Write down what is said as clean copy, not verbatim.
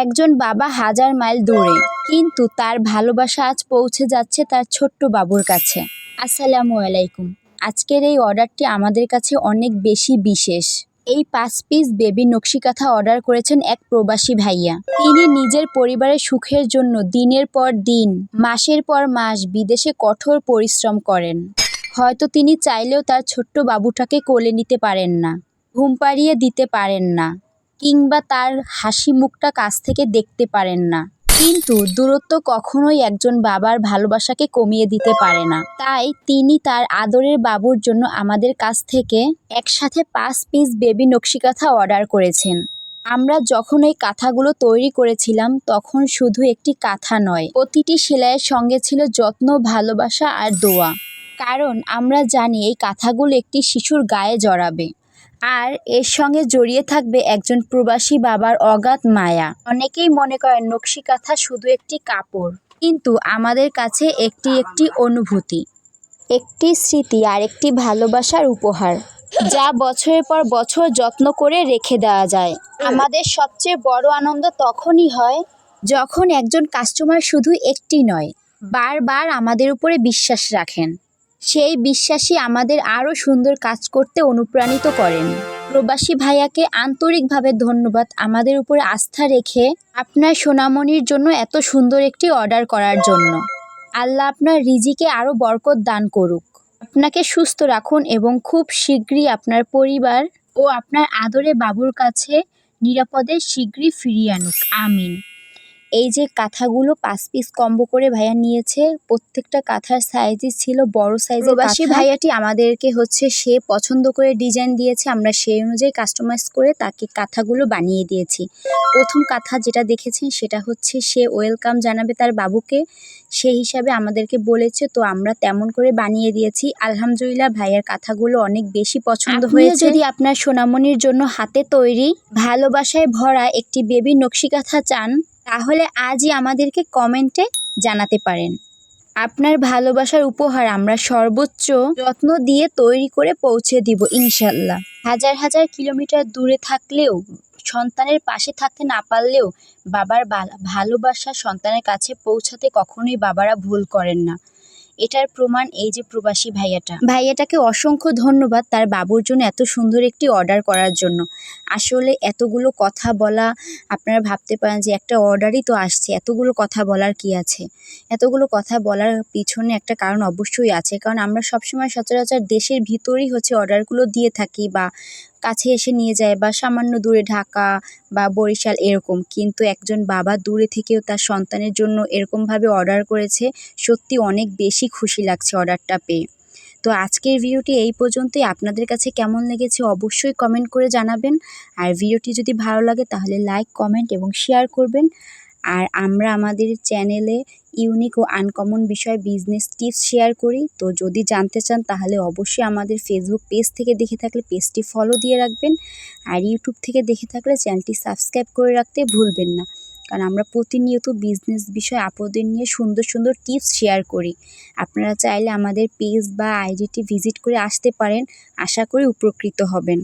একজন বাবা হাজার মাইল দূরে, কিন্তু তার ভালোবাসা আজ পৌঁছে যাচ্ছে তার ছোট্ট বাবুর কাছে। আসসালামু আলাইকুম। আজকের এই অর্ডারটি আমাদের কাছে অনেক বেশি বিশেষ। এই 5 পিস বেবি নকশিকাঁথা অর্ডার করেছেন এক প্রবাসী ভাইয়া। তিনি নিজের পরিবারের সুখের জন্য দিনের পর দিন, মাসের পর মাস বিদেশে কঠোর পরিশ্রম করেন। হয়তো তিনি চাইলেও তার ছোট্ট বাবুটাকে কোলে নিতে পারেন না, ঘুম পাড়িয়ে দিতে পারেন না, কিংবা তার হাসি মুখটা কাছ থেকে দেখতে পারেন না। কিন্তু দূরত্ব কখনোই একজন বাবার ভালোবাসাকে কমিয়ে দিতে পারে না। তাই তিনি তার আদরের বাবুর জন্য আমাদের কাছ থেকে একসাথে 5 পিস বেবি নকশিকাঁথা অর্ডার করেছেন। আমরা যখন এই কাঁথাগুলো তৈরি করেছিলাম তখন শুধু একটি কাঁথা নয়, প্রতিটি সেলাইয়ের সঙ্গে ছিল যত্ন, ভালোবাসা আর দোয়া। কারণ আমরা জানি এই কাঁথাগুলো একটি শিশুর গায়ে জড়াবে, আর এর সঙ্গে জড়িয়ে থাকবে একজন প্রবাসী বাবার অগাধ মায়া। অনেকেই মনে করেন নকশিকাঁথা শুধু একটি কাপড়, কিন্তু আমাদের কাছে একটি অনুভূতি, একটি স্মৃতি আর একটি ভালোবাসার উপহার, যা বছরের পর বছর যত্ন করে রেখে দেওয়া যায়। আমাদের সবচেয়ে বড় আনন্দ তখনই হয় যখন একজন কাস্টমার শুধু একটি নয়, বারবার আমাদের উপরে বিশ্বাস রাখেন। সেই বিশ্বাসই আমাদের আরও সুন্দর কাজ করতে অনুপ্রাণিত করেন। প্রবাসী ভাইয়াকে আন্তরিকভাবে ধন্যবাদ আমাদের উপরে আস্থা রেখে আপনার সোনামণির জন্য এত সুন্দর একটি অর্ডার করার জন্য। আল্লাহ আপনার রিজিকে আরও বরকত দান করুক, আপনাকে সুস্থ রাখুন এবং খুব শীঘ্রই আপনার পরিবার ও আপনার আদরে বাবুর কাছে নিরাপদে শীঘ্রই ফিরিয়ে আনুক। আমিন। এই যে কাঁথাগুলো 5 পিস কম্বো করে ভাইয়া নিয়েছে, প্রত্যেকটা কাঁথার সাইজই ছিল বড় সাইজের। প্রবাসী ভাইয়াটি আমাদেরকে সে পছন্দ করে ডিজাইন দিয়েছে, আমরা সেই অনুযায়ী কাস্টমাইজ করে তাকে কাঁথাগুলো বানিয়ে দিয়েছি। প্রথম কাঁথা যেটা দেখেছেন সেটা সে ওয়েলকাম জানাবে তার বাবুকে, সেই হিসাবে আমাদেরকে বলেছে, তো আমরা তেমন করে বানিয়ে দিয়েছি। আলহামদুলিল্লাহ, ভাইয়ার কাঁথাগুলো অনেক বেশি পছন্দ হয়েছে। যদি আপনার সোনামণির জন্য হাতে তৈরি, ভালোবাসায় ভরা একটি বেবি নকশিকাঁথা চান, তাহলে আজই আমাদেরকে কমেন্টে জানাতে পারেন। আপনার ভালোবাসার উপহার আমরা সর্বোচ্চ যত্ন দিয়ে তৈরি করে পৌঁছে দিব ইনশাল্লাহ। হাজার হাজার কিলোমিটার দূরে থাকলেও, সন্তানের পাশে থাকতে না পারলেও, বাবার ভালোবাসা সন্তানের কাছে পৌঁছাতে কখনোই বাবারা ভুল করেন না। এটার প্রমাণ এই যে প্রবাসী ভাইয়াটাকে অসংখ্য ধন্যবাদ তার বাবুর জন্য এত সুন্দর একটি অর্ডার করার জন্য। আসলে এতগুলো কথা বলা, আপনারা ভাবতে পারেন যে একটা অর্ডারই তো আসছে, এতগুলো কথা বলার কি আছে? এতগুলো কথা বলার পিছনে একটা কারণ অবশ্যই আছে। কারণ আমরা সবসময় সচরাচর দেশের ভিতরেই অর্ডারগুলো দিয়ে থাকি, বা কাছে এসে নিয়ে যায়, বা সামান্য দূরে ঢাকা বা বরিশাল এরকম। কিন্তু একজন বাবা দূরে থেকেও তার সন্তানের জন্য এরকমভাবে অর্ডার করেছে, সত্যি অনেক বেশি খুশি লাগছে অর্ডারটা পেয়ে। তো আজকের ভিডিওটি এই পর্যন্তই। আপনাদের কাছে কেমন লেগেছে অবশ্যই কমেন্ট করে জানাবেন। আর ভিডিওটি যদি ভালো লাগে তাহলে লাইক, কমেন্ট এবং শেয়ার করবেন। আর আমরা আমাদের চ্যানেলে ইউনিক ও আনকমন বিষয় বিজনেস টিপস শেয়ার করি। তো যদি জানতে চান তাহলে অবশ্যই আমাদের ফেসবুক পেজ থেকে দেখে থাকলে পেজটি ফলো দিয়ে রাখবেন, আর ইউটিউব থেকে দেখে থাকলে চ্যানেলটি সাবস্ক্রাইব করে রাখতে ভুলবেন না। কারণ আমরা প্রতিনিয়ত বিজনেস বিষয় আপনাদের নিয়ে সুন্দর সুন্দর টিপস শেয়ার করি। আপনারা চাইলে আমাদের পেজ বা আইডিটি ভিজিট করে আসতে পারেন। আশা করি উপকৃত হবেন।